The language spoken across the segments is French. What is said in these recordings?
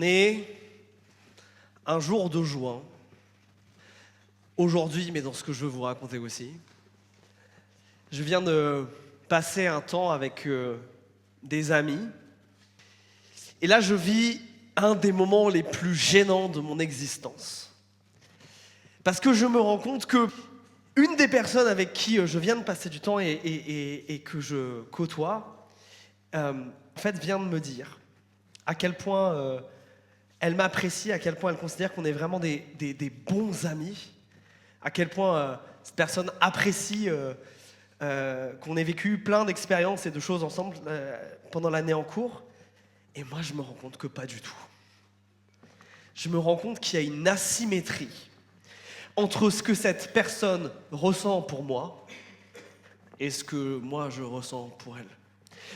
On est un jour de juin, aujourd'hui, mais dans ce que je veux vous raconter aussi. Je viens de passer un temps avec des amis. Et là, je vis un des moments les plus gênants de mon existence. Parce que je me rends compte que une des personnes avec qui je viens de passer du temps et que je côtoie, en fait, vient de me dire à quel point elle m'apprécie, à quel point elle considère qu'on est vraiment des bons amis, à quel point cette personne apprécie qu'on ait vécu plein d'expériences et de choses ensemble pendant l'année en cours. Et moi, je me rends compte que pas du tout. Je me rends compte qu'il y a une asymétrie entre ce que cette personne ressent pour moi et ce que moi, je ressens pour elle.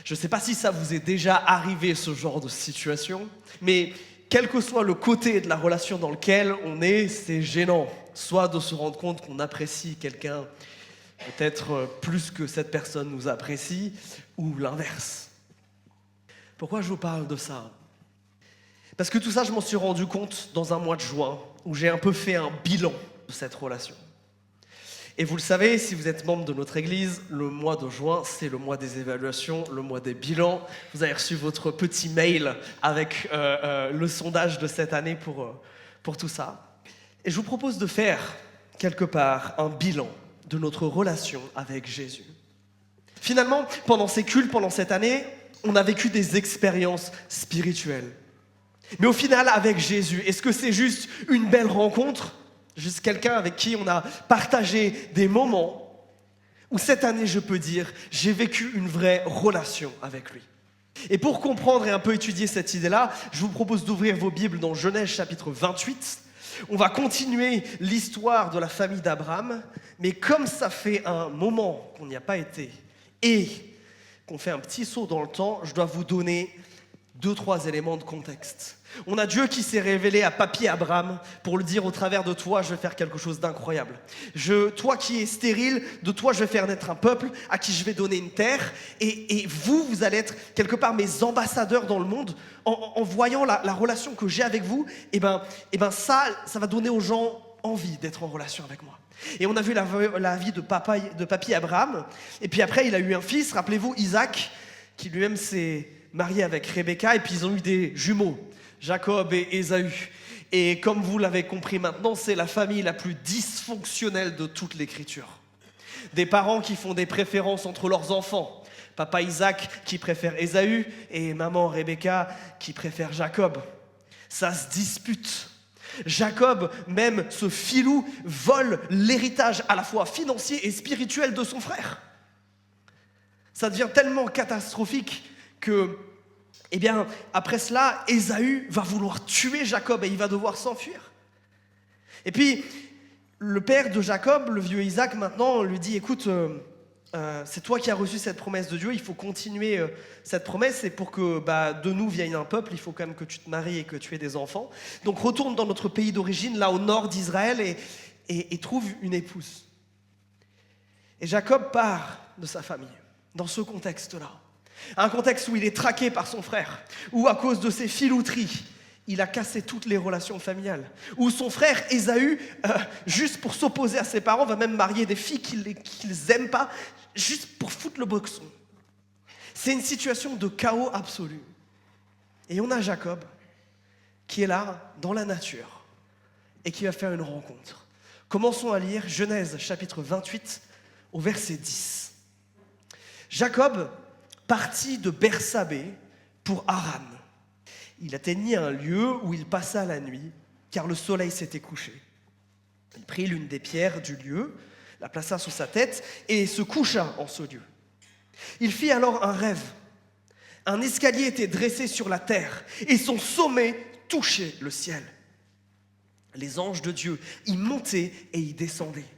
Je ne sais pas si ça vous est déjà arrivé, ce genre de situation, mais quel que soit le côté de la relation dans lequel on est, c'est gênant. Soit de se rendre compte qu'on apprécie quelqu'un peut-être plus que cette personne nous apprécie, ou l'inverse. Pourquoi je vous parle de ça ? Parce que tout ça, je m'en suis rendu compte dans un mois de juin, où j'ai un peu fait un bilan de cette relation. Et vous le savez, si vous êtes membre de notre église, le mois de juin, c'est le mois des évaluations, le mois des bilans. Vous avez reçu votre petit mail avec le sondage de cette année pour tout ça. Et je vous propose de faire, quelque part, un bilan de notre relation avec Jésus. Finalement, pendant ces cultes, pendant cette année, on a vécu des expériences spirituelles. Mais au final, avec Jésus, est-ce que c'est juste une belle rencontre ? Juste quelqu'un avec qui on a partagé des moments où cette année, je peux dire, j'ai vécu une vraie relation avec lui. Et pour comprendre et un peu étudier cette idée-là, je vous propose d'ouvrir vos Bibles dans Genèse chapitre 28. On va continuer l'histoire de la famille d'Abraham, mais comme ça fait un moment qu'on n'y a pas été et qu'on fait un petit saut dans le temps, je dois vous donner 2-3 éléments de contexte. On a Dieu qui s'est révélé à papy Abraham pour le dire au travers de toi, je vais faire quelque chose d'incroyable. Toi qui es stérile, de toi je vais faire naître un peuple à qui je vais donner une terre. Et vous allez être quelque part mes ambassadeurs dans le monde. En voyant la relation que j'ai avec vous, ça va donner aux gens envie d'être en relation avec moi. Et on a vu la vie de papy Abraham. Et puis après, il a eu un fils, rappelez-vous, Isaac, qui lui-même s'est marié avec Rebecca. Et puis ils ont eu des jumeaux, Jacob et Ésaü. Et comme vous l'avez compris maintenant, c'est la famille la plus dysfonctionnelle de toute l'écriture. Des parents qui font des préférences entre leurs enfants. Papa Isaac qui préfère Ésaü et maman Rebecca qui préfère Jacob. Ça se dispute. Jacob, même ce filou, vole l'héritage à la fois financier et spirituel de son frère. Ça devient tellement catastrophique que, après cela, Ésaü va vouloir tuer Jacob et il va devoir s'enfuir. Et puis, le père de Jacob, le vieux Isaac, maintenant, lui dit, écoute, c'est toi qui as reçu cette promesse de Dieu, il faut continuer cette promesse, et pour que de nous vienne un peuple, il faut quand même que tu te maries et que tu aies des enfants. Donc retourne dans notre pays d'origine, là au nord d'Israël, et trouve une épouse. Et Jacob part de sa famille, dans ce contexte-là. Un contexte où il est traqué par son frère, où à cause de ses filouteries, il a cassé toutes les relations familiales, où son frère Ésaü, juste pour s'opposer à ses parents, va même marier des filles qu'ils n'aiment pas, juste pour foutre le boxon. C'est une situation de chaos absolu. Et on a Jacob, qui est là, dans la nature, et qui va faire une rencontre. Commençons à lire Genèse chapitre 28, au verset 10. Jacob partit de Bersabée pour Haran. Il atteignit un lieu où il passa la nuit, car le soleil s'était couché. Il prit l'une des pierres du lieu, la plaça sur sa tête et se coucha en ce lieu. Il fit alors un rêve. Un escalier était dressé sur la terre et son sommet touchait le ciel. Les anges de Dieu y montaient et y descendaient.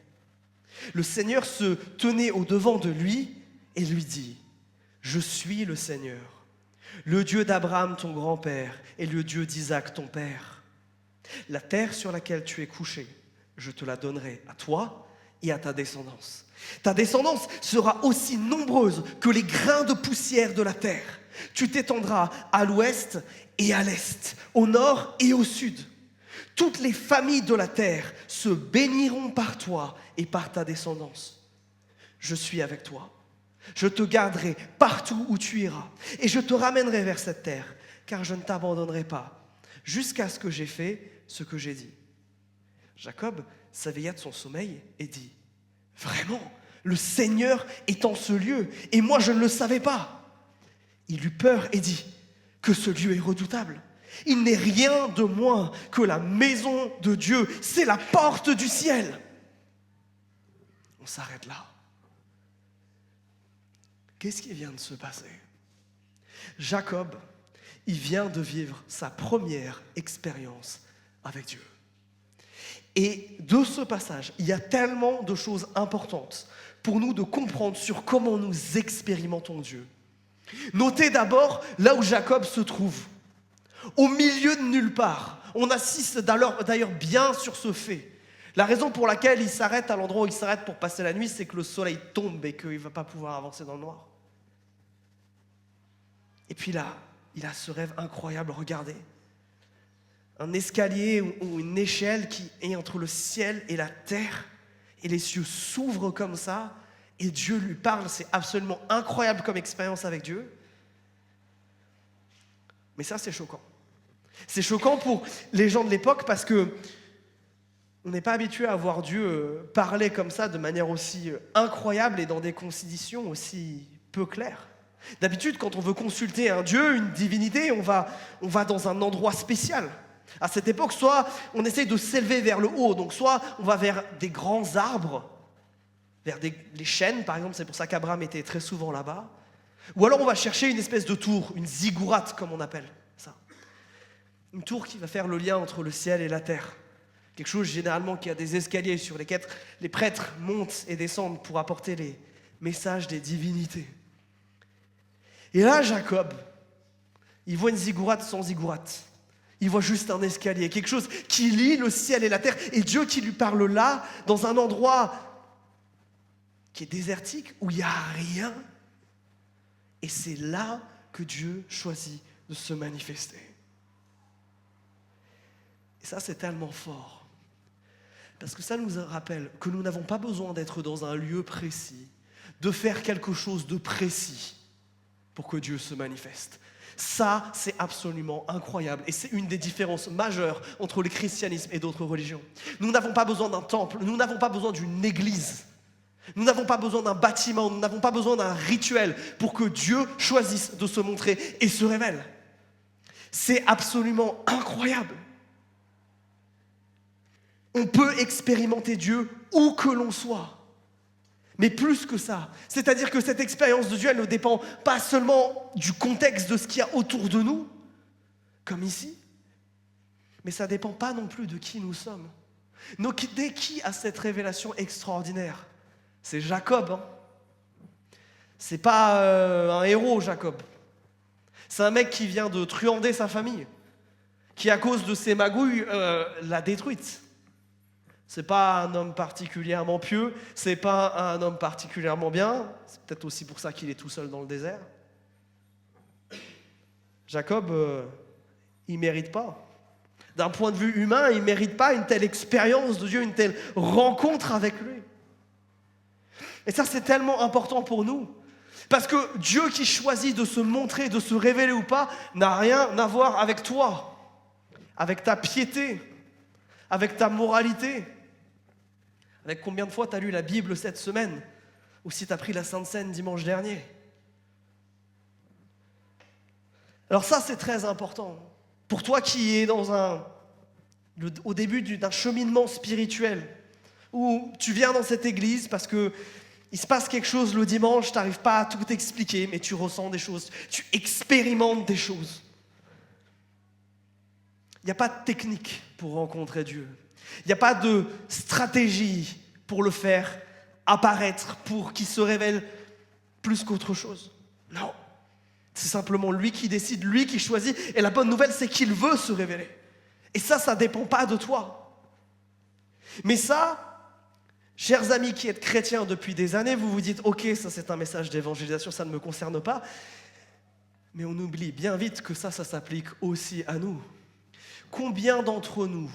Le Seigneur se tenait au-devant de lui et lui dit : « Je suis le Seigneur, le Dieu d'Abraham ton grand-père et le Dieu d'Isaac ton père. La terre sur laquelle tu es couché, je te la donnerai à toi et à ta descendance. Ta descendance sera aussi nombreuse que les grains de poussière de la terre. Tu t'étendras à l'ouest et à l'est, au nord et au sud. Toutes les familles de la terre se béniront par toi et par ta descendance. Je suis avec toi. Je te garderai partout où tu iras et je te ramènerai vers cette terre, car je ne t'abandonnerai pas jusqu'à ce que j'ai fait ce que j'ai dit. Jacob s'éveilla de son sommeil et dit : Vraiment, le Seigneur est en ce lieu et moi je ne le savais pas. Il eut peur et dit : Que ce lieu est redoutable. Il n'est rien de moins que la maison de Dieu. C'est la porte du ciel. On s'arrête là. Qu'est-ce qui vient de se passer ? Jacob, il vient de vivre sa première expérience avec Dieu. Et de ce passage, il y a tellement de choses importantes pour nous de comprendre sur comment nous expérimentons Dieu. Notez d'abord là où Jacob se trouve. Au milieu de nulle part. On assiste d'ailleurs bien sur ce fait. La raison pour laquelle il s'arrête à l'endroit où il s'arrête pour passer la nuit, c'est que le soleil tombe et qu'il ne va pas pouvoir avancer dans le noir. Et puis là, il a ce rêve incroyable, regardez. Un escalier ou une échelle qui est entre le ciel et la terre. Et les cieux s'ouvrent comme ça. Et Dieu lui parle. C'est absolument incroyable comme expérience avec Dieu. Mais ça, c'est choquant. C'est choquant pour les gens de l'époque parce que on n'est pas habitué à voir Dieu parler comme ça de manière aussi incroyable et dans des conditions aussi peu claires. D'habitude, quand on veut consulter un Dieu, une divinité, on va dans un endroit spécial. À cette époque, soit on essaye de s'élever vers le haut, donc soit on va vers des grands arbres, vers les chênes par exemple, c'est pour ça qu'Abraham était très souvent là-bas. Ou alors on va chercher une espèce de tour, une ziggourate comme on appelle ça. Une tour qui va faire le lien entre le ciel et la terre. Quelque chose généralement qui a des escaliers sur lesquels les prêtres montent et descendent pour apporter les messages des divinités. Et là, Jacob, il voit une ziggourate sans ziggourate. Il voit juste un escalier, quelque chose qui lie le ciel et la terre. Et Dieu qui lui parle là, dans un endroit qui est désertique, où il n'y a rien. Et c'est là que Dieu choisit de se manifester. Et ça, c'est tellement fort. Parce que ça nous rappelle que nous n'avons pas besoin d'être dans un lieu précis, de faire quelque chose de précis pour que Dieu se manifeste. Ça, c'est absolument incroyable. Et c'est une des différences majeures entre le christianisme et d'autres religions. Nous n'avons pas besoin d'un temple, nous n'avons pas besoin d'une église. Nous n'avons pas besoin d'un bâtiment, nous n'avons pas besoin d'un rituel pour que Dieu choisisse de se montrer et se révèle. C'est absolument incroyable. On peut expérimenter Dieu où que l'on soit. Mais plus que ça, c'est-à-dire que cette expérience de Dieu, elle ne dépend pas seulement du contexte de ce qu'il y a autour de nous, comme ici, mais ça ne dépend pas non plus de qui nous sommes. Dès qui a cette révélation extraordinaire ? C'est Jacob. Hein. C'est pas un héros, Jacob. C'est un mec qui vient de truander sa famille, qui à cause de ses magouilles l'a détruite. C'est pas un homme particulièrement pieux, c'est pas un homme particulièrement bien. C'est peut-être aussi pour ça qu'il est tout seul dans le désert. Jacob, il mérite pas. D'un point de vue humain, il mérite pas une telle expérience de Dieu, une telle rencontre avec lui. Et ça, c'est tellement important pour nous. Parce que Dieu qui choisit de se montrer, de se révéler ou pas, n'a rien à voir avec toi, avec ta piété, avec ta moralité. Avec combien de fois tu as lu la Bible cette semaine, ou si tu as pris la Sainte Seine dimanche dernier. Alors ça, c'est très important. Pour toi qui es au début d'un cheminement spirituel, où tu viens dans cette église parce que il se passe quelque chose le dimanche, tu n'arrives pas à tout expliquer, mais tu ressens des choses, tu expérimentes des choses. Il n'y a pas de technique pour rencontrer Dieu. Il n'y a pas de stratégie pour le faire apparaître, pour qu'il se révèle plus qu'autre chose. Non, c'est simplement lui qui décide, lui qui choisit. Et la bonne nouvelle, c'est qu'il veut se révéler. Et ça ne dépend pas de toi. Mais ça, Chers amis qui êtes chrétiens depuis des années, vous vous dites « Ok, ça c'est un message d'évangélisation, ça ne me concerne pas. » Mais on oublie bien vite que ça s'applique aussi à nous. Combien d'entre nous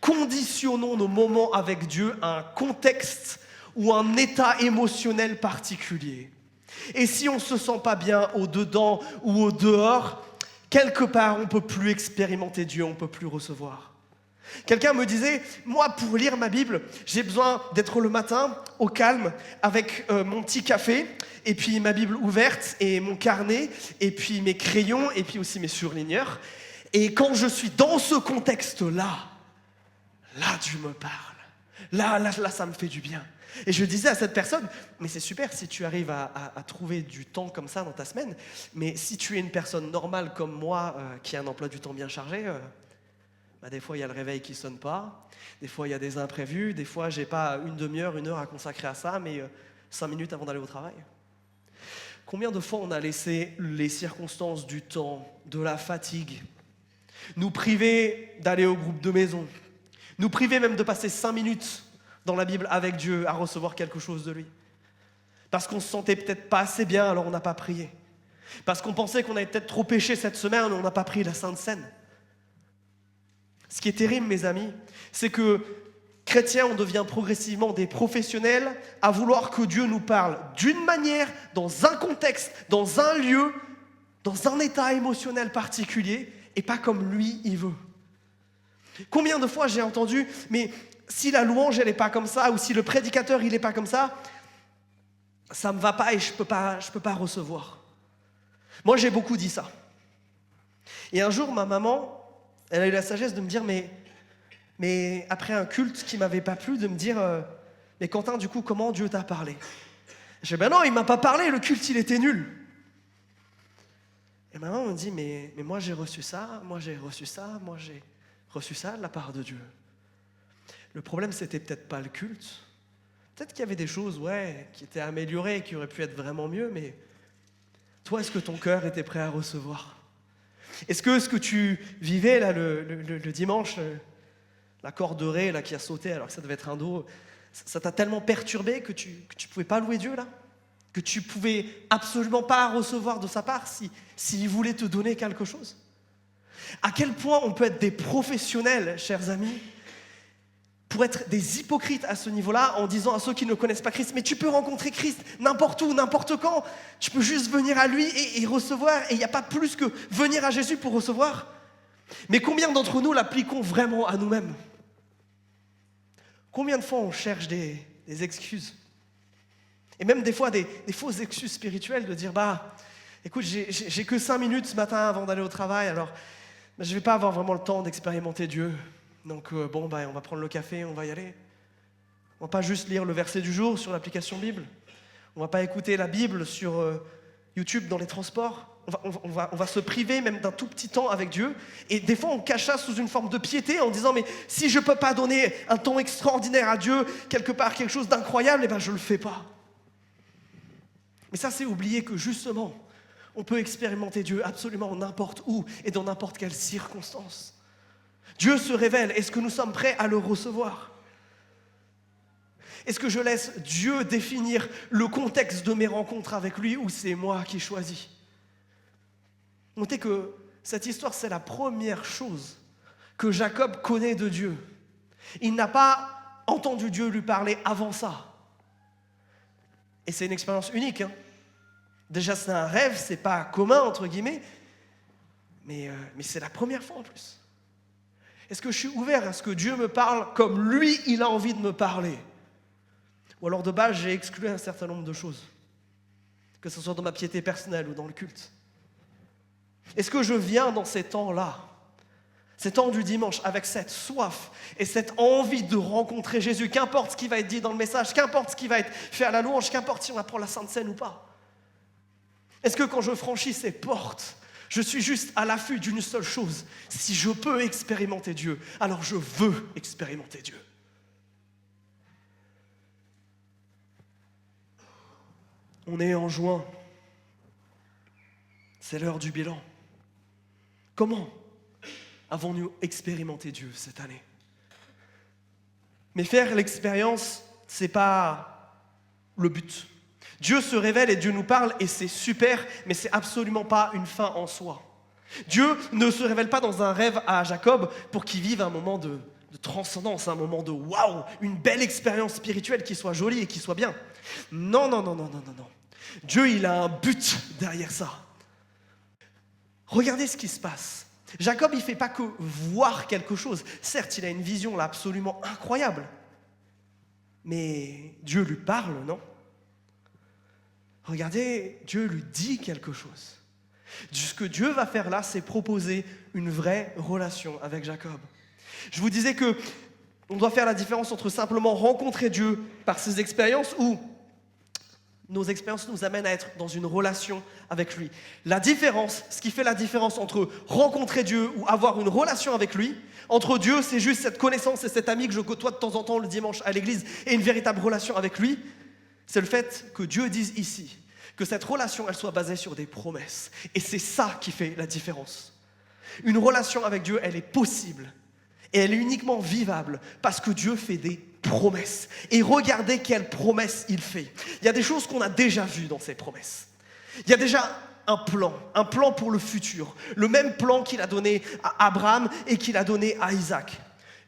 conditionnons nos moments avec Dieu à un contexte ou un état émotionnel particulier? Et si on ne se sent pas bien au dedans ou au dehors, quelque part, on ne peut plus expérimenter Dieu, on ne peut plus recevoir. Quelqu'un me disait, moi, pour lire ma Bible, j'ai besoin d'être le matin, au calme, avec mon petit café, et puis ma Bible ouverte, et mon carnet, et puis mes crayons, et puis aussi mes surligneurs. Et quand je suis dans ce contexte-là, là, Dieu me parle. Là, ça me fait du bien. Et je disais à cette personne, mais c'est super si tu arrives à trouver du temps comme ça dans ta semaine, mais si tu es une personne normale comme moi, qui a un emploi du temps bien chargé, des fois il y a le réveil qui ne sonne pas, des fois il y a des imprévus, des fois j'ai pas une demi-heure, 1 heure à consacrer à ça, mais 5 minutes avant d'aller au travail. Combien de fois on a laissé les circonstances du temps, de la fatigue, nous priver d'aller au groupe de maison, nous priver même de passer 5 minutes dans la Bible avec Dieu à recevoir quelque chose de lui. Parce qu'on se sentait peut-être pas assez bien, alors on n'a pas prié. Parce qu'on pensait qu'on avait peut-être trop péché cette semaine, on n'a pas pris la Sainte Seine. Ce qui est terrible, mes amis, c'est que chrétiens, on devient progressivement des professionnels à vouloir que Dieu nous parle d'une manière, dans un contexte, dans un lieu, dans un état émotionnel particulier, et pas comme lui, il veut. Combien de fois j'ai entendu, mais si la louange, elle n'est pas comme ça, ou si le prédicateur, il n'est pas comme ça ne me va pas et je peux pas recevoir. Moi, j'ai beaucoup dit ça. Et un jour, ma maman, elle a eu la sagesse de me dire, mais après un culte qui ne m'avait pas plu, de me dire, mais Quentin, du coup, comment Dieu t'a parlé? J'ai dit, ben non, il ne m'a pas parlé, le culte, il était nul. Et ma maman me dit, mais moi, j'ai reçu ça, moi, j'ai reçu ça, moi, j'ai reçu ça de la part de Dieu. Le problème, c'était peut-être pas le culte. Peut-être qu'il y avait des choses, qui étaient améliorées, qui auraient pu être vraiment mieux, mais toi, est-ce que ton cœur était prêt à recevoir? Est-ce que ce que tu vivais là le dimanche, la corde ré là qui a sauté alors que ça devait être un do, ça t'a tellement perturbé que tu pouvais pas louer Dieu là? Que tu pouvais absolument pas recevoir de sa part s'il voulait te donner quelque chose? À quel point on peut être des professionnels, chers amis, pour être des hypocrites à ce niveau-là, en disant à ceux qui ne connaissent pas Christ, mais tu peux rencontrer Christ n'importe où, n'importe quand, tu peux juste venir à lui et recevoir, et il n'y a pas plus que venir à Jésus pour recevoir. Mais combien d'entre nous l'appliquons vraiment à nous-mêmes? Combien de fois on cherche des excuses? Et même des fois des fausses excuses spirituelles de dire, écoute, j'ai que 5 minutes ce matin avant d'aller au travail, alors je ne vais pas avoir vraiment le temps d'expérimenter Dieu. Donc on va prendre le café, on va y aller. On va pas juste lire le verset du jour sur l'application Bible. On va pas écouter la Bible sur YouTube dans les transports. On va se priver même d'un tout petit temps avec Dieu. Et des fois, on cache ça sous une forme de piété en disant, mais si je peux pas donner un temps extraordinaire à Dieu, quelque part quelque chose d'incroyable, je le fais pas. Mais ça, c'est oublier que justement, on peut expérimenter Dieu absolument n'importe où et dans n'importe quelle circonstance. Dieu se révèle. Est-ce que nous sommes prêts à le recevoir? Est-ce que je laisse Dieu définir le contexte de mes rencontres avec lui ou c'est moi qui choisis? Notez que cette histoire, c'est la première chose que Jacob connaît de Dieu. Il n'a pas entendu Dieu lui parler avant ça. Et c'est une expérience unique. Déjà, c'est un rêve, c'est pas commun, entre guillemets, mais c'est la première fois en plus. Est-ce que je suis ouvert à ce que Dieu me parle comme lui, il a envie de me parler? Ou alors de base, j'ai exclu un certain nombre de choses, que ce soit dans ma piété personnelle ou dans le culte. Est-ce que je viens dans ces temps-là, ces temps du dimanche, avec cette soif et cette envie de rencontrer Jésus, qu'importe ce qui va être dit dans le message, qu'importe ce qui va être fait à la louange, qu'importe si on apprend la Sainte Seine ou pas? Est-ce que quand je franchis ces portes, je suis juste à l'affût d'une seule chose? Si je peux expérimenter Dieu, alors je veux expérimenter Dieu. On est en juin. C'est l'heure du bilan. Comment avons-nous expérimenté Dieu cette année? Mais faire l'expérience, c'est pas le but. Dieu se révèle et Dieu nous parle et c'est super, mais c'est absolument pas une fin en soi. Dieu ne se révèle pas dans un rêve à Jacob pour qu'il vive un moment de transcendance, un moment de waouh, une belle expérience spirituelle qui soit jolie et qui soit bien. Non, non, non, non, non, non, non. Dieu, il a un but derrière ça. Regardez ce qui se passe. Jacob, il ne fait pas que voir quelque chose. Certes, il a une vision là absolument incroyable. Mais Dieu lui parle, non? Regardez, Dieu lui dit quelque chose. Ce que Dieu va faire là, c'est proposer une vraie relation avec Jacob. Je vous disais que on doit faire la différence entre simplement rencontrer Dieu par ses expériences ou nos expériences nous amènent à être dans une relation avec lui. La différence, ce qui fait la différence entre rencontrer Dieu ou avoir une relation avec lui, entre Dieu, c'est juste cette connaissance et cet ami que je côtoie de temps en temps le dimanche à l'église et une véritable relation avec lui, c'est le fait que Dieu dise ici que cette relation, elle soit basée sur des promesses. Et c'est ça qui fait la différence. Une relation avec Dieu, elle est possible. Et elle est uniquement vivable parce que Dieu fait des promesses. Et regardez quelles promesses il fait. Il y a des choses qu'on a déjà vues dans ces promesses. Il y a déjà un plan pour le futur. Le même plan qu'il a donné à Abraham et qu'il a donné à Isaac.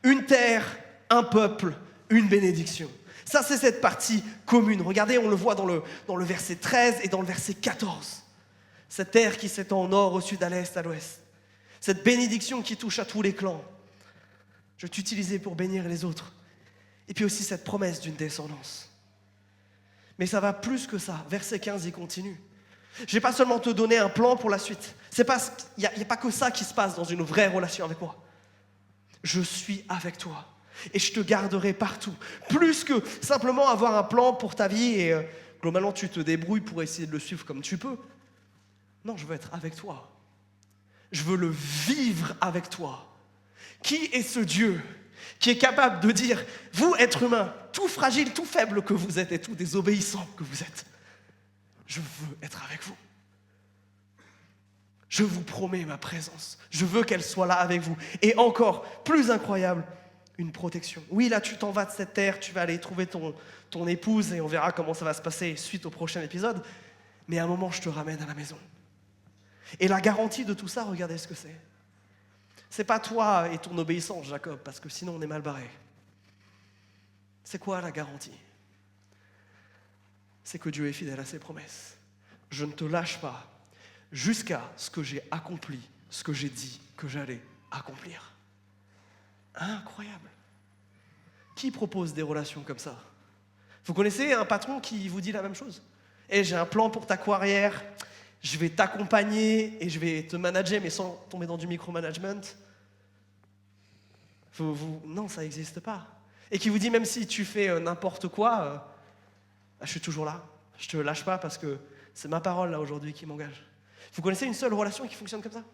Une terre, un peuple, une bénédiction. Ça, c'est cette partie commune. Regardez, on le voit dans le verset 13 et dans le verset 14. Cette terre qui s'étend au nord, au sud, à l'est, à l'ouest. Cette bénédiction qui touche à tous les clans. Je vais t'utiliser pour bénir les autres. Et puis aussi cette promesse d'une descendance. Mais ça va plus que ça. Verset 15, il continue. Je ne vais pas seulement te donner un plan pour la suite. Il n'y a pas que ça qui se passe dans une vraie relation avec moi. Je suis avec toi. Et je te garderai partout. Plus que simplement avoir un plan pour ta vie et globalement tu te débrouilles pour essayer de le suivre comme tu peux. Non, je veux être avec toi. Je veux le vivre avec toi. Qui est ce Dieu qui est capable de dire, vous, êtres humains, tout fragile, tout faible que vous êtes et tout désobéissant que vous êtes, je veux être avec vous. Je vous promets ma présence. Je veux qu'elle soit là avec vous. Et encore plus incroyable, une protection. Oui, là, tu t'en vas de cette terre, tu vas aller trouver ton épouse et on verra comment ça va se passer suite au prochain épisode. Mais à un moment, je te ramène à la maison. Et la garantie de tout ça, regardez ce que c'est. C'est pas toi et ton obéissance, Jacob, parce que sinon on est mal barré. C'est quoi la garantie? C'est que Dieu est fidèle à ses promesses. Je ne te lâche pas jusqu'à ce que j'ai accompli ce que j'ai dit que j'allais accomplir. Incroyable. Qui propose des relations comme ça? Vous connaissez un patron qui vous dit la même chose? J'ai un plan pour ta carrière, je vais t'accompagner et je vais te manager, mais sans tomber dans du micromanagement. Non, ça n'existe pas. Et qui vous dit, même si tu fais n'importe quoi, je suis toujours là. Je ne te lâche pas parce que c'est ma parole là aujourd'hui qui m'engage. Vous connaissez une seule relation qui fonctionne comme ça?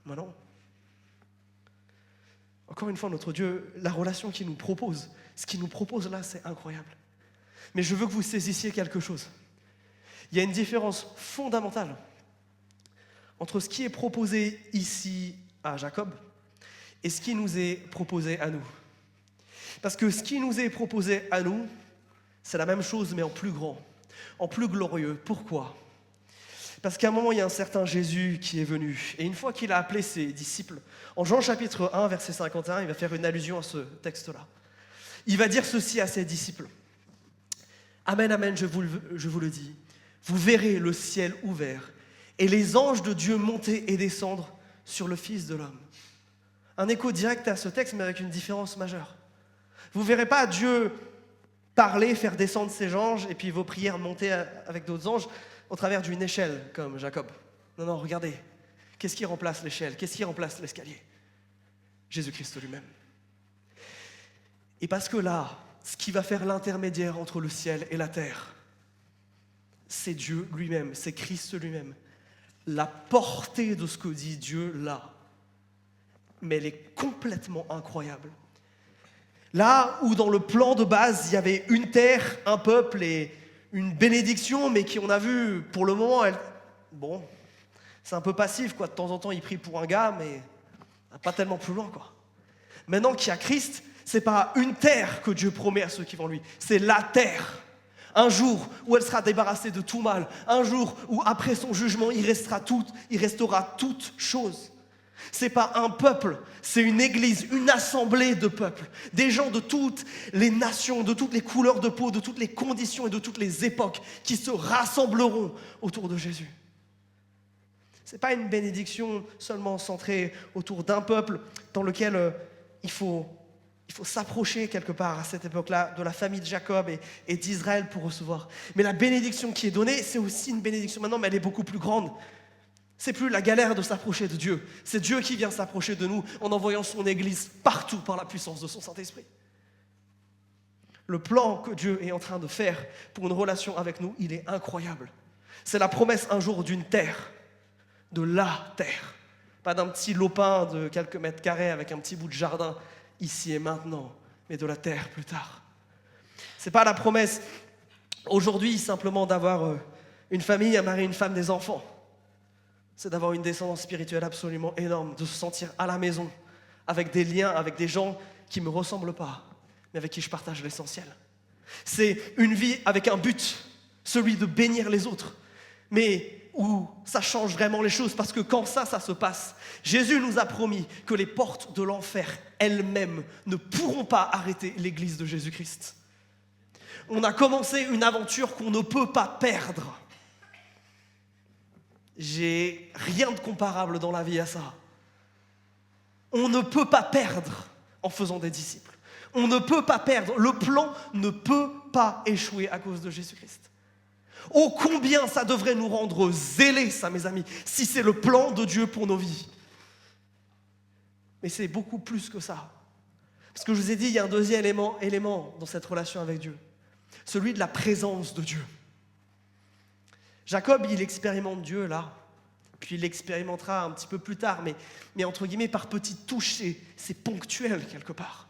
Moi non. Encore une fois, notre Dieu, la relation qu'il nous propose, ce qu'il nous propose là, c'est incroyable. Mais je veux que vous saisissiez quelque chose. Il y a une différence fondamentale entre ce qui est proposé ici à Jacob et ce qui nous est proposé à nous. Parce que ce qui nous est proposé à nous, c'est la même chose mais en plus grand, en plus glorieux. Pourquoi? Parce qu'à un moment, il y a un certain Jésus qui est venu. Et une fois qu'il a appelé ses disciples, en Jean chapitre 1, verset 51, il va faire une allusion à ce texte-là. Il va dire ceci à ses disciples. Amen, amen, je vous le dis. Vous verrez le ciel ouvert et les anges de Dieu monter et descendre sur le Fils de l'homme. Un écho direct à ce texte, mais avec une différence majeure. Vous ne verrez pas Dieu parler, faire descendre ses anges et puis vos prières monter avec d'autres anges au travers d'une échelle, comme Jacob. Non, non, regardez. Qu'est-ce qui remplace l'échelle? Qu'est-ce qui remplace l'escalier? Jésus-Christ lui-même. Et parce que là, ce qui va faire l'intermédiaire entre le ciel et la terre, c'est Dieu lui-même, c'est Christ lui-même. La portée de ce que dit Dieu là, mais elle est complètement incroyable. Là où dans le plan de base, il y avait une terre, un peuple et une bénédiction, mais qui on a vu, pour le moment, c'est un peu passif, quoi. De temps en temps, il prie pour un gars, mais pas tellement plus loin, quoi. Maintenant qu'il y a Christ, c'est pas une terre que Dieu promet à ceux qui vont lui, c'est la terre. Un jour où elle sera débarrassée de tout mal, un jour où après son jugement, il restera toute chose. C'est pas un peuple, c'est une église, une assemblée de peuples, des gens de toutes les nations, de toutes les couleurs de peau, de toutes les conditions et de toutes les époques qui se rassembleront autour de Jésus. C'est pas une bénédiction seulement centrée autour d'un peuple dans lequel il faut s'approcher quelque part à cette époque-là de la famille de Jacob et d'Israël pour recevoir. Mais la bénédiction qui est donnée, c'est aussi une bénédiction maintenant, mais elle est beaucoup plus grande. C'est plus la galère de s'approcher de Dieu. C'est Dieu qui vient s'approcher de nous en envoyant son Église partout par la puissance de son Saint-Esprit. Le plan que Dieu est en train de faire pour une relation avec nous, il est incroyable. C'est la promesse un jour d'une terre, de la terre. Pas d'un petit lopin de quelques mètres carrés avec un petit bout de jardin ici et maintenant, mais de la terre plus tard. C'est pas la promesse aujourd'hui simplement d'avoir une famille, un mari, une femme, des enfants. C'est d'avoir une descendance spirituelle absolument énorme, de se sentir à la maison, avec des liens, avec des gens qui ne me ressemblent pas, mais avec qui je partage l'essentiel. C'est une vie avec un but, celui de bénir les autres, mais où ça change vraiment les choses, parce que quand ça se passe, Jésus nous a promis que les portes de l'enfer elles-mêmes ne pourront pas arrêter l'Église de Jésus-Christ. On a commencé une aventure qu'on ne peut pas perdre. J'ai rien de comparable dans la vie à ça. On ne peut pas perdre en faisant des disciples. On ne peut pas perdre. Le plan ne peut pas échouer à cause de Jésus-Christ. Oh, combien ça devrait nous rendre zélés, ça, mes amis, si c'est le plan de Dieu pour nos vies. Mais c'est beaucoup plus que ça. Parce que je vous ai dit, il y a un deuxième élément dans cette relation avec Dieu. Celui de la présence de Dieu. Jacob, il expérimente Dieu là, puis il l'expérimentera un petit peu plus tard, mais entre guillemets, par petites touches, c'est ponctuel quelque part.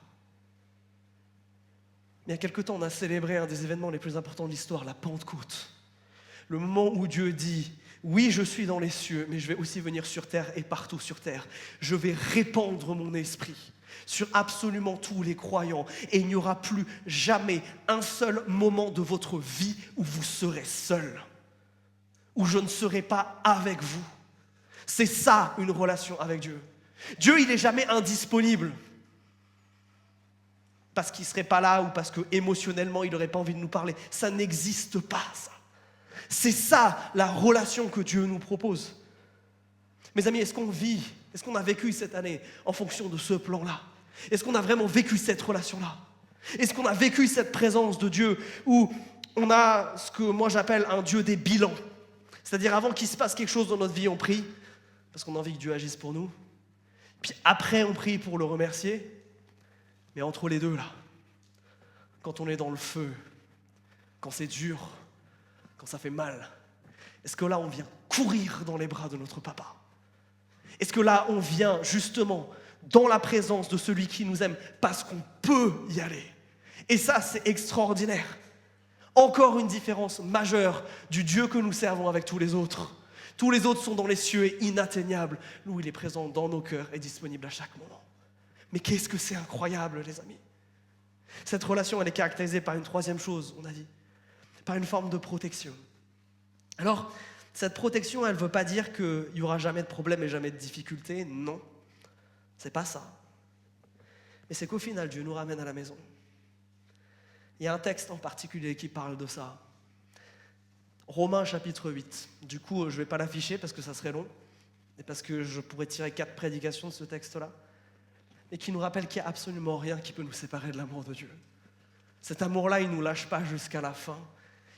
Mais il y a quelque temps, on a célébré un des événements les plus importants de l'histoire, la Pentecôte. Le moment où Dieu dit, oui, je suis dans les cieux, mais je vais aussi venir sur terre et partout sur terre. Je vais répandre mon esprit sur absolument tous les croyants. Et il n'y aura plus jamais un seul moment de votre vie où vous serez seul, où je ne serai pas avec vous. C'est ça, une relation avec Dieu. Dieu, il n'est jamais indisponible. Parce qu'il ne serait pas là ou parce qu'émotionnellement, il n'aurait pas envie de nous parler. Ça n'existe pas, ça. C'est ça, la relation que Dieu nous propose. Mes amis, est-ce qu'on a vécu cette année en fonction de ce plan-là? Est-ce qu'on a vraiment vécu cette relation-là? Est-ce qu'on a vécu cette présence de Dieu où on a ce que moi j'appelle un Dieu des bilans? C'est-à-dire avant qu'il se passe quelque chose dans notre vie, on prie, parce qu'on a envie que Dieu agisse pour nous. Puis après, on prie pour le remercier. Mais entre les deux, là, quand on est dans le feu, quand c'est dur, quand ça fait mal, est-ce que là, on vient courir dans les bras de notre papa? Est-ce que là, on vient justement dans la présence de celui qui nous aime parce qu'on peut y aller? Et ça, c'est extraordinaire. Encore une différence majeure du Dieu que nous servons avec tous les autres. Tous les autres sont dans les cieux et inatteignables. Nous, il est présent dans nos cœurs et disponible à chaque moment. Mais qu'est-ce que c'est incroyable, les amis. Cette relation, elle est caractérisée par une troisième chose, on a dit. Par une forme de protection. Alors, cette protection, elle ne veut pas dire qu'il n'y aura jamais de problème et jamais de difficulté. Non, c'est pas ça. Mais c'est qu'au final, Dieu nous ramène à la maison. Il y a un texte en particulier qui parle de ça. Romains chapitre 8. Du coup, je ne vais pas l'afficher parce que ça serait long. Et parce que je pourrais tirer 4 prédications de ce texte-là. Et qui nous rappelle qu'il n'y a absolument rien qui peut nous séparer de l'amour de Dieu. Cet amour-là, il ne nous lâche pas jusqu'à la fin.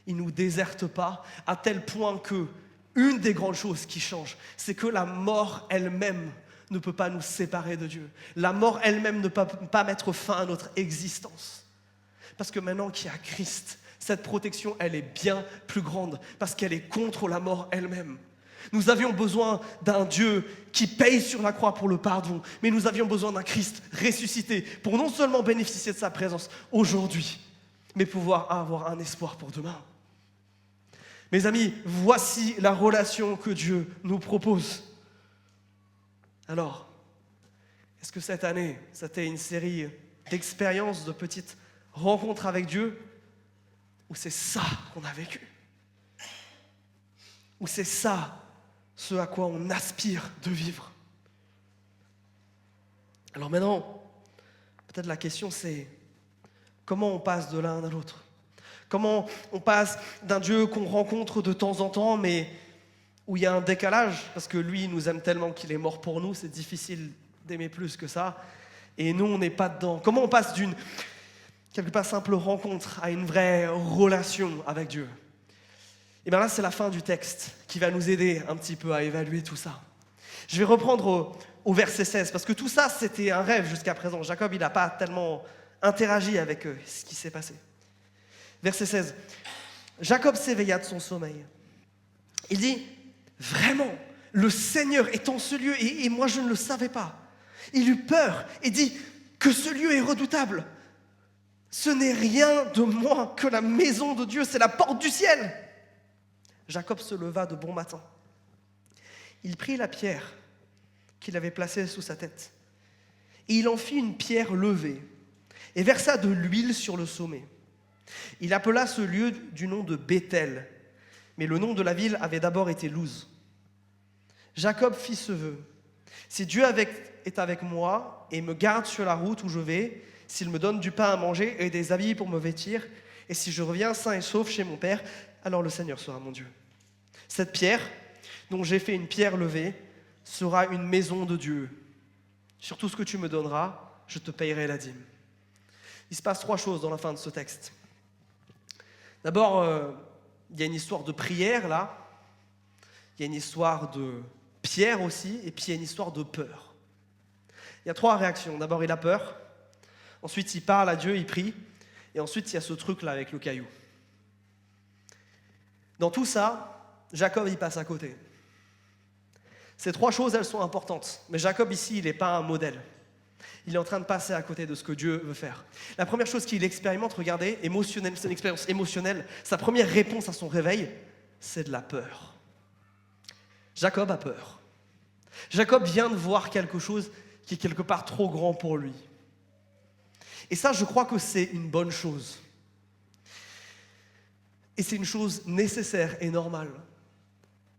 Il ne nous déserte pas, à tel point que une des grandes choses qui change, c'est que la mort elle-même ne peut pas nous séparer de Dieu. La mort elle-même ne peut pas mettre fin à notre existence. Parce que maintenant qu'il y a Christ, cette protection, elle est bien plus grande, parce qu'elle est contre la mort elle-même. Nous avions besoin d'un Dieu qui paye sur la croix pour le pardon, mais nous avions besoin d'un Christ ressuscité pour non seulement bénéficier de sa présence aujourd'hui, mais pouvoir avoir un espoir pour demain. Mes amis, voici la relation que Dieu nous propose. Alors, est-ce que cette année, c'était une série d'expériences, de petites rencontres avec Dieu, où c'est ça qu'on a vécu. Où c'est ça, ce à quoi on aspire de vivre. Alors maintenant, peut-être la question c'est, comment on passe de l'un à l'autre? Comment on passe d'un Dieu qu'on rencontre de temps en temps, mais où il y a un décalage, parce que lui, il nous aime tellement qu'il est mort pour nous, c'est difficile d'aimer plus que ça, et nous, on n'est pas dedans. Comment on passe d'une, quelque part, simple rencontre à une vraie relation avec Dieu? Et bien là, c'est la fin du texte qui va nous aider un petit peu à évaluer tout ça. Je vais reprendre au verset 16, parce que tout ça, c'était un rêve jusqu'à présent. Jacob, il n'a pas tellement interagi avec ce qui s'est passé. Verset 16. Jacob s'éveilla de son sommeil. Il dit, vraiment, le Seigneur est en ce lieu et moi je ne le savais pas. Il eut peur et dit que ce lieu est redoutable. Ce n'est rien de moins que la maison de Dieu, c'est la porte du ciel. Jacob se leva de bon matin. Il prit la pierre qu'il avait placée sous sa tête et il en fit une pierre levée et versa de l'huile sur le sommet. Il appela ce lieu du nom de Béthel, mais le nom de la ville avait d'abord été Luz. Jacob fit ce vœu. Si Dieu est avec moi et me garde sur la route où je vais, s'il me donne du pain à manger et des habits pour me vêtir, et si je reviens sain et sauf chez mon père, alors le Seigneur sera mon Dieu. Cette pierre, dont j'ai fait une pierre levée, sera une maison de Dieu. Sur tout ce que tu me donneras, je te payerai la dîme. Il se passe 3 choses dans la fin de ce texte. D'abord, il y a une histoire de prière là, il y a une histoire de pierre aussi, et puis il y a une histoire de peur. Il y a 3 réactions. D'abord, il a peur, ensuite il parle à Dieu, il prie, et ensuite il y a ce truc là avec le caillou. Dans tout ça, Jacob il passe à côté. Ces 3 choses, elles sont importantes, mais Jacob ici, il n'est pas un modèle. Il est en train de passer à côté de ce que Dieu veut faire. La première chose qu'il expérimente, regardez, émotionnelle, c'est une expérience émotionnelle. Sa première réponse à son réveil, c'est de la peur. Jacob a peur. Jacob vient de voir quelque chose qui est quelque part trop grand pour lui. Et ça, je crois que c'est une bonne chose. Et c'est une chose nécessaire et normale.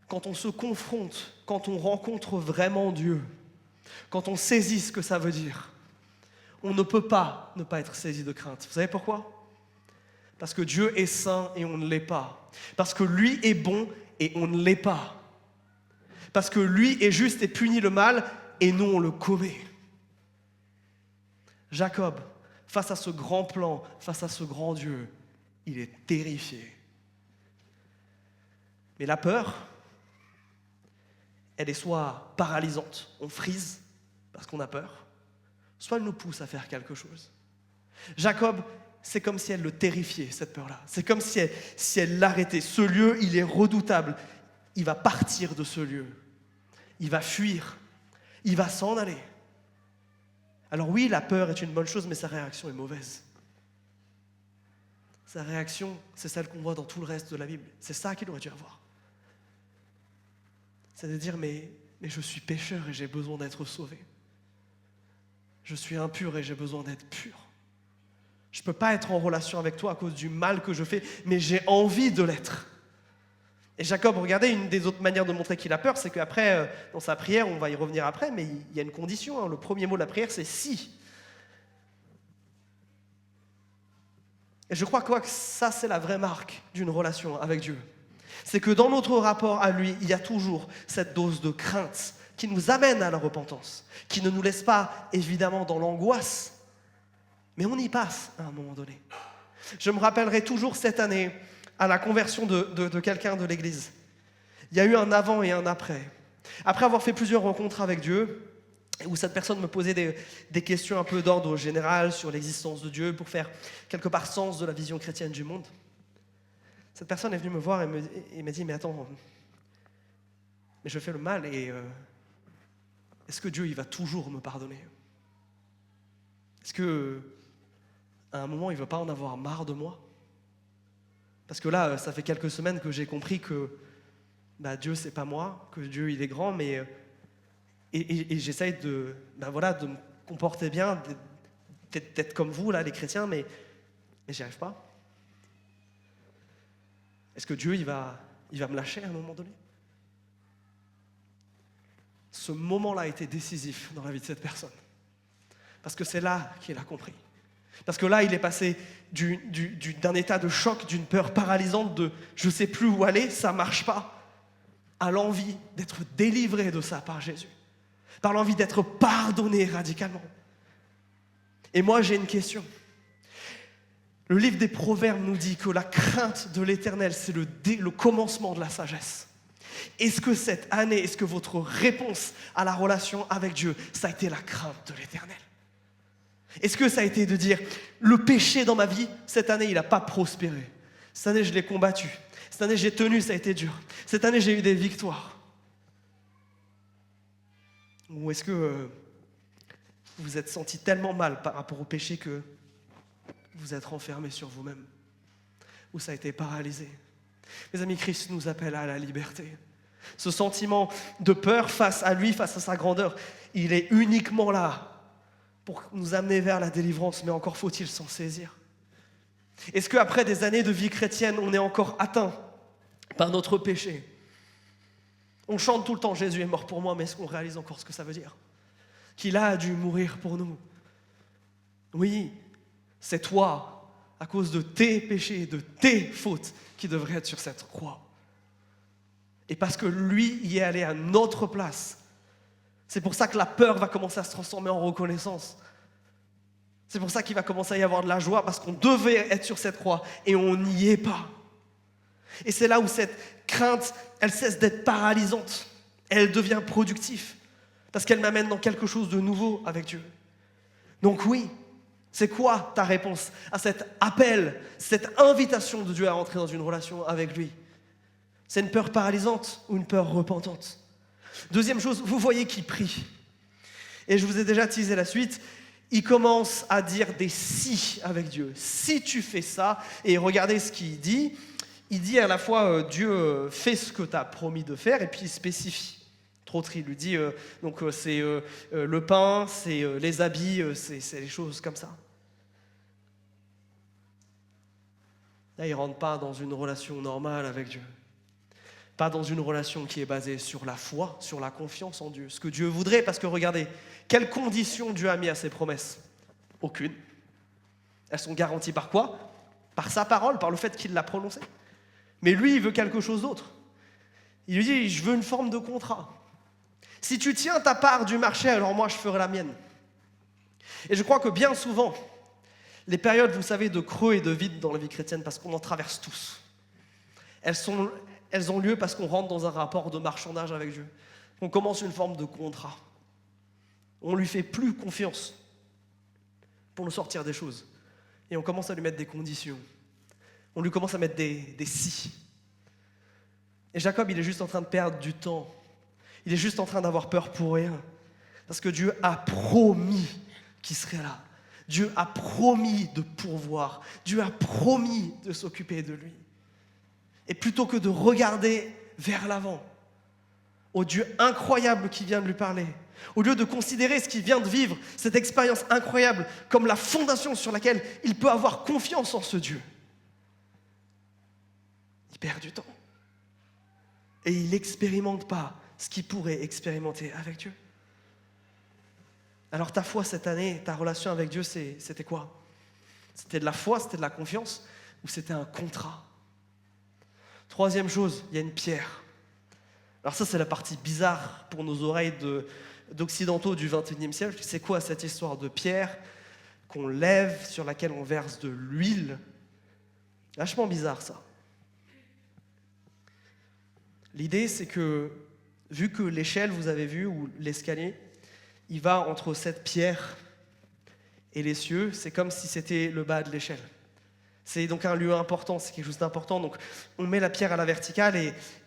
Quand on se confronte, quand on rencontre vraiment Dieu, quand on saisit ce que ça veut dire, on ne peut pas ne pas être saisi de crainte. Vous savez pourquoi? Parce que Dieu est saint et on ne l'est pas. Parce que lui est bon et on ne l'est pas. Parce que lui est juste et punit le mal et nous on le commet. Jacob, face à ce grand plan, face à ce grand Dieu, il est terrifié. Mais la peur, elle est soit paralysante, on frise parce qu'on a peur, soit elle nous pousse à faire quelque chose. Jacob, c'est comme si elle le terrifiait, cette peur-là. C'est comme si elle l'arrêtait. Ce lieu, il est redoutable. Il va partir de ce lieu. Il va fuir. Il va s'en aller. Alors oui, la peur est une bonne chose, mais sa réaction est mauvaise. Sa réaction, c'est celle qu'on voit dans tout le reste de la Bible. C'est ça qu'il aurait dû avoir. C'est de dire, mais je suis pécheur et j'ai besoin d'être sauvé. Je suis impur et j'ai besoin d'être pur. Je ne peux pas être en relation avec toi à cause du mal que je fais, mais j'ai envie de l'être. Et Jacob, regardez, une des autres manières de montrer qu'il a peur, c'est qu'après, dans sa prière, on va y revenir après, mais il y a une condition. Hein. Le premier mot de la prière, c'est « si ». Et je crois que ça, c'est la vraie marque d'une relation avec Dieu. C'est que dans notre rapport à lui, il y a toujours cette dose de crainte qui nous amène à la repentance, qui ne nous laisse pas, évidemment, dans l'angoisse, mais on y passe à un moment donné. Je me rappellerai toujours cette année, à la conversion de quelqu'un de l'église. Il y a eu un avant et un après. Après avoir fait plusieurs rencontres avec Dieu, où cette personne me posait des questions un peu d'ordre général sur l'existence de Dieu, pour faire quelque part sens de la vision chrétienne du monde, cette personne est venue me voir et m'a dit, mais attends, mais je fais le mal et est-ce que Dieu il va toujours me pardonner? Est-ce que à un moment il ne va pas en avoir marre de moi? Parce que là, ça fait quelques semaines que j'ai compris que Dieu c'est pas moi, que Dieu il est grand, mais et j'essaye de me comporter bien, peut-être comme vous, là, les chrétiens, mais j'y arrive pas. Est-ce que Dieu, il va me lâcher à un moment donné? Ce moment-là a été décisif dans la vie de cette personne. Parce que c'est là qu'il a compris. Parce que là, il est passé d'un état de choc, d'une peur paralysante, de je ne sais plus où aller, ça ne marche pas, à l'envie d'être délivré de ça par Jésus. Par l'envie d'être pardonné radicalement. Et moi, j'ai une question. Le livre des Proverbes nous dit que la crainte de l'Éternel, c'est le commencement de la sagesse. Est-ce que cette année, est-ce que votre réponse à la relation avec Dieu, ça a été la crainte de l'Éternel? Est-ce que ça a été de dire, le péché dans ma vie, cette année, il n'a pas prospéré. Cette année, je l'ai combattu. Cette année, j'ai tenu, ça a été dur. Cette année, j'ai eu des victoires. Ou est-ce que vous vous êtes senti tellement mal par rapport au péché que vous êtes renfermé sur vous-même? Ou ça a été paralysé? Mes amis, Christ nous appelle à la liberté. Ce sentiment de peur face à lui, face à sa grandeur, il est uniquement là pour nous amener vers la délivrance, mais encore faut-il s'en saisir. Est-ce qu'après des années de vie chrétienne, on est encore atteint par notre péché? On chante tout le temps « Jésus est mort pour moi », mais est-ce qu'on réalise encore ce que ça veut dire? Qu'il a dû mourir pour nous. Oui, c'est toi, à cause de tes péchés, de tes fautes, qui devrais être sur cette croix. Et parce que lui y est allé à notre place. C'est pour ça que la peur va commencer à se transformer en reconnaissance. C'est pour ça qu'il va commencer à y avoir de la joie, parce qu'on devait être sur cette croix et on n'y est pas. Et c'est là où cette crainte, elle cesse d'être paralysante. Elle devient productive, parce qu'elle m'amène dans quelque chose de nouveau avec Dieu. Donc oui, c'est quoi ta réponse à cet appel, cette invitation de Dieu à rentrer dans une relation avec lui? C'est une peur paralysante ou une peur repentante? Deuxième chose, vous voyez qu'il prie. Et je vous ai déjà teasé la suite. Il commence à dire des si avec Dieu. Si tu fais ça, et regardez ce qu'il dit. Il dit à la fois, Dieu fait ce que tu as promis de faire, et puis il spécifie. Trop triste, il lui dit, c'est le pain, c'est les habits, c'est les choses comme ça. Là, il ne rentre pas dans une relation normale avec Dieu. Pas dans une relation qui est basée sur la foi, sur la confiance en Dieu. Ce que Dieu voudrait, parce que regardez, quelles conditions Dieu a mis à ses promesses? Aucune. Elles sont garanties par quoi? Par sa parole, par le fait qu'il l'a prononcée. Mais lui, il veut quelque chose d'autre. Il lui dit, je veux une forme de contrat. Si tu tiens ta part du marché, alors moi, je ferai la mienne. Et je crois que bien souvent, les périodes, vous savez, de creux et de vide dans la vie chrétienne, parce qu'on en traverse tous, elles ont lieu parce qu'on rentre dans un rapport de marchandage avec Dieu. On commence une forme de contrat. On ne lui fait plus confiance pour nous sortir des choses. Et on commence à lui mettre des conditions. On lui commence à mettre des si. Et Jacob, il est juste en train de perdre du temps. Il est juste en train d'avoir peur pour rien. Parce que Dieu a promis qu'il serait là. Dieu a promis de pourvoir. Dieu a promis de s'occuper de lui. Et plutôt que de regarder vers l'avant, au Dieu incroyable qui vient de lui parler, au lieu de considérer ce qu'il vient de vivre, cette expérience incroyable, comme la fondation sur laquelle il peut avoir confiance en ce Dieu, il perd du temps. Et il n'expérimente pas ce qu'il pourrait expérimenter avec Dieu. Alors ta foi cette année, ta relation avec Dieu, c'était quoi? C'était de la foi, c'était de la confiance, ou c'était un contrat? Troisième chose, il y a une pierre. Alors ça, c'est la partie bizarre pour nos oreilles d'occidentaux du XXIe siècle. C'est quoi cette histoire de pierre qu'on lève, sur laquelle on verse de l'huile? Vachement bizarre, ça. L'idée, c'est que, vu que l'échelle, vous avez vu, ou l'escalier, il va entre cette pierre et les cieux, c'est comme si c'était le bas de l'échelle. C'est donc un lieu important, c'est quelque chose d'important. Donc on met la pierre à la verticale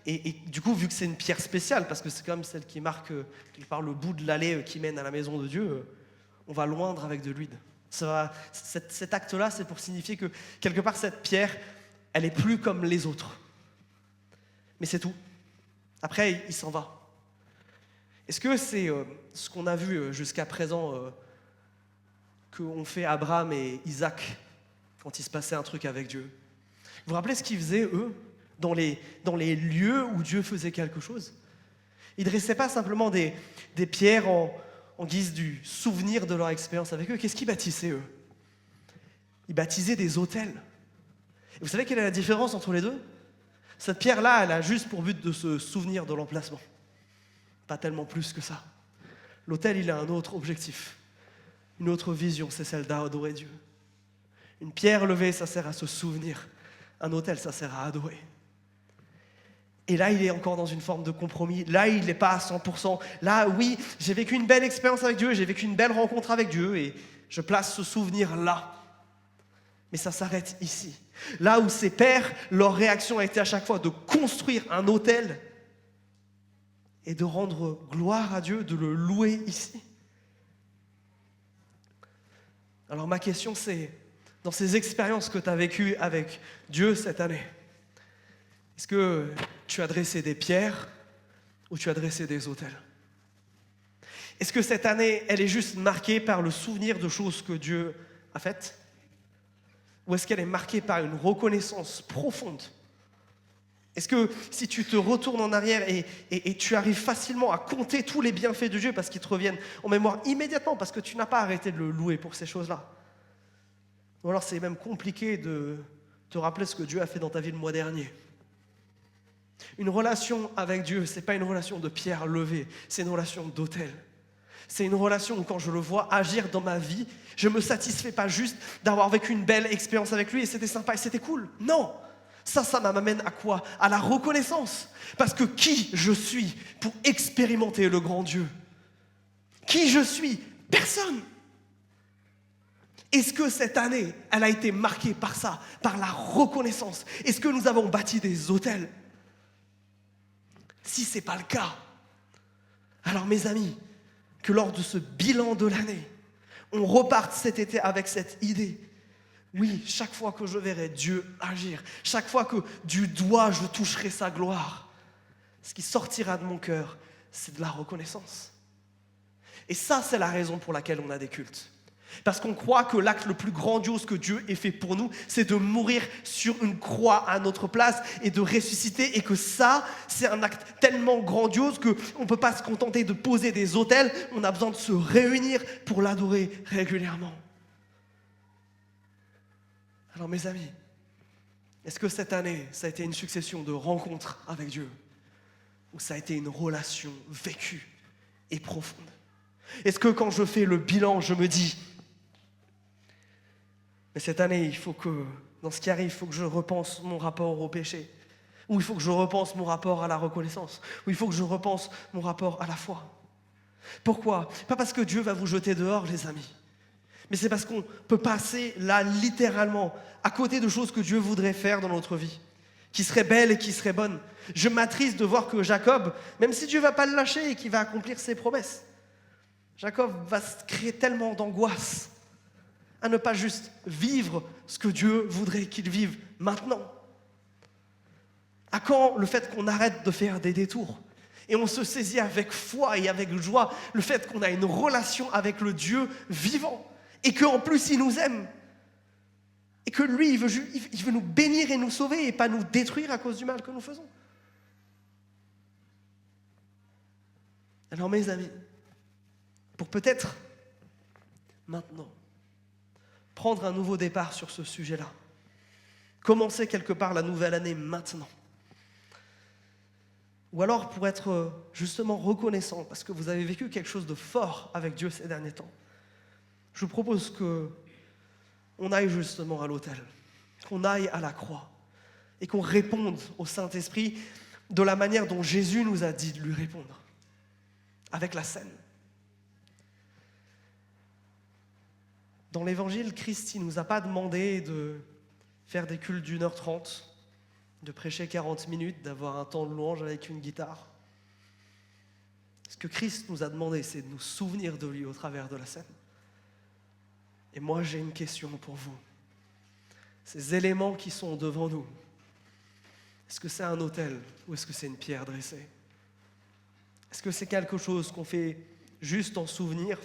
et du coup, vu que c'est une pierre spéciale, parce que c'est comme celle qui marque quelque part le bout de l'allée qui mène à la maison de Dieu, on va l'oindre avec de l'huile. Cet acte-là, c'est pour signifier que quelque part, cette pierre, elle est plus comme les autres. Mais c'est tout. Après, il s'en va. Est-ce que c'est ce qu'on a vu jusqu'à présent qu'ont fait Abraham et Isaac quand il se passait un truc avec Dieu. Vous vous rappelez ce qu'ils faisaient, eux, dans les lieux où Dieu faisait quelque chose? Ils ne dressaient pas simplement des pierres en guise du souvenir de leur expérience avec eux. Qu'est-ce qu'ils bâtissaient, eux? Ils bâtissaient des autels. Et vous savez quelle est la différence entre les deux? Cette pierre-là, elle a juste pour but de se souvenir de l'emplacement. Pas tellement plus que ça. L'autel, il a un autre objectif, une autre vision, c'est celle d'adorer Dieu. Une pierre levée, ça sert à se souvenir. Un autel, ça sert à adorer. Et là, il est encore dans une forme de compromis. Là, il n'est pas à 100%. Là, oui, j'ai vécu une belle expérience avec Dieu, j'ai vécu une belle rencontre avec Dieu, et je place ce souvenir là. Mais ça s'arrête ici. Là où ses pères, leur réaction a été à chaque fois de construire un autel et de rendre gloire à Dieu, de le louer ici. Alors ma question c'est, dans ces expériences que tu as vécues avec Dieu cette année, est-ce que tu as dressé des pierres ou tu as dressé des autels? Est-ce que cette année, elle est juste marquée par le souvenir de choses que Dieu a faites? Ou est-ce qu'elle est marquée par une reconnaissance profonde? Est-ce que si tu te retournes en arrière et tu arrives facilement à compter tous les bienfaits de Dieu parce qu'ils te reviennent en mémoire immédiatement parce que tu n'as pas arrêté de le louer pour ces choses-là? Ou alors c'est même compliqué de te rappeler ce que Dieu a fait dans ta vie le mois dernier. Une relation avec Dieu, ce n'est pas une relation de pierre levée, c'est une relation d'autel. C'est une relation où quand je le vois agir dans ma vie, je ne me satisfais pas juste d'avoir vécu une belle expérience avec lui et c'était sympa et c'était cool. Non, ça m'amène à quoi? À la reconnaissance. Parce que qui je suis pour expérimenter le grand Dieu? Qui je suis? Personne. Est-ce que cette année, elle a été marquée par ça, par la reconnaissance? Est-ce que nous avons bâti des autels? Si ce n'est pas le cas, alors mes amis, que lors de ce bilan de l'année, on reparte cet été avec cette idée. Oui, chaque fois que je verrai Dieu agir, chaque fois que du doigt je toucherai sa gloire, ce qui sortira de mon cœur, c'est de la reconnaissance. Et ça, c'est la raison pour laquelle on a des cultes. Parce qu'on croit que l'acte le plus grandiose que Dieu ait fait pour nous, c'est de mourir sur une croix à notre place et de ressusciter. Et que ça, c'est un acte tellement grandiose qu'on ne peut pas se contenter de poser des autels. On a besoin de se réunir pour l'adorer régulièrement. Alors mes amis, est-ce que cette année, ça a été une succession de rencontres avec Dieu? Ou ça a été une relation vécue et profonde? Est-ce que quand je fais le bilan, je me dis mais cette année, il faut que, dans ce qui arrive, il faut que je repense mon rapport au péché. Ou il faut que je repense mon rapport à la reconnaissance. Ou il faut que je repense mon rapport à la foi. Pourquoi? Pas parce que Dieu va vous jeter dehors, les amis. Mais c'est parce qu'on peut passer là, littéralement, à côté de choses que Dieu voudrait faire dans notre vie, qui seraient belles et qui seraient bonnes. Je m'attriste de voir que Jacob, même si Dieu ne va pas le lâcher et qu'il va accomplir ses promesses, Jacob va se créer tellement d'angoisse à ne pas juste vivre ce que Dieu voudrait qu'il vive maintenant. À quand le fait qu'on arrête de faire des détours et on se saisit avec foi et avec joie le fait qu'on a une relation avec le Dieu vivant et qu'en plus il nous aime et que lui il veut nous bénir et nous sauver et pas nous détruire à cause du mal que nous faisons. Alors mes amis, pour peut-être maintenant prendre un nouveau départ sur ce sujet-là. Commencer quelque part la nouvelle année maintenant. Ou alors pour être justement reconnaissant, parce que vous avez vécu quelque chose de fort avec Dieu ces derniers temps. Je vous propose qu'on aille justement à l'autel, qu'on aille à la croix, et qu'on réponde au Saint-Esprit de la manière dont Jésus nous a dit de lui répondre, avec la scène. Dans l'Évangile, Christ ne nous a pas demandé de faire des cultes d'1h30, de prêcher 40 minutes, d'avoir un temps de louange avec une guitare. Ce que Christ nous a demandé, c'est de nous souvenir de lui au travers de la scène. Et moi, j'ai une question pour vous. Ces éléments qui sont devant nous, est-ce que c'est un autel ou est-ce que c'est une pierre dressée? Est-ce que c'est quelque chose qu'on fait juste en souvenir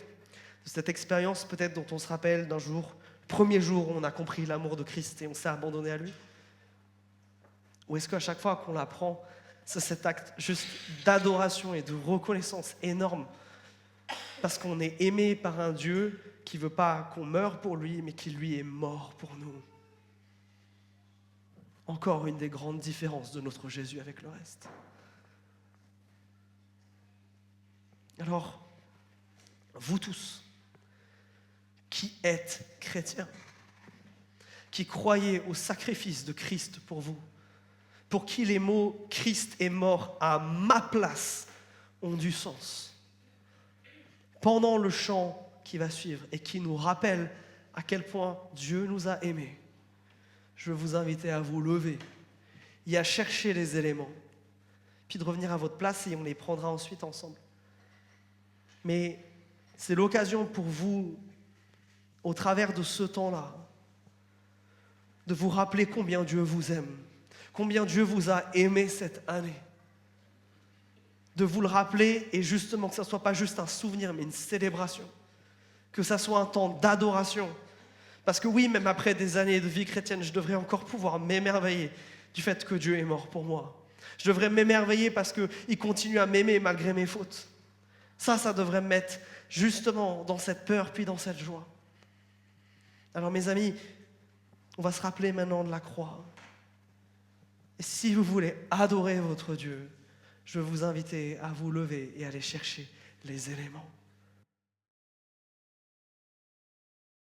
de cette expérience peut-être dont on se rappelle d'un jour, le premier jour où on a compris l'amour de Christ et on s'est abandonné à lui? Ou est-ce qu'à chaque fois qu'on l'apprend, c'est cet acte juste d'adoration et de reconnaissance énorme parce qu'on est aimé par un Dieu qui ne veut pas qu'on meure pour lui, mais qui lui est mort pour nous. Encore une des grandes différences de notre Jésus avec le reste. Alors, vous tous, qui êtes chrétiens, qui croyez au sacrifice de Christ pour vous, pour qui les mots « Christ est mort à ma place » ont du sens. Pendant le chant qui va suivre et qui nous rappelle à quel point Dieu nous a aimés, je veux vous inviter à vous lever et à chercher les éléments, puis de revenir à votre place et on les prendra ensuite ensemble. Mais c'est l'occasion pour vous, au travers de ce temps-là, de vous rappeler combien Dieu vous aime, combien Dieu vous a aimé cette année. De vous le rappeler et justement que ça ne soit pas juste un souvenir, mais une célébration. Que ça soit un temps d'adoration. Parce que oui, même après des années de vie chrétienne, je devrais encore pouvoir m'émerveiller du fait que Dieu est mort pour moi. Je devrais m'émerveiller parce qu'il continue à m'aimer malgré mes fautes. Ça devrait me mettre justement dans cette peur puis dans cette joie. Alors mes amis, on va se rappeler maintenant de la croix. Et si vous voulez adorer votre Dieu, je veux vous inviter à vous lever et aller chercher les éléments.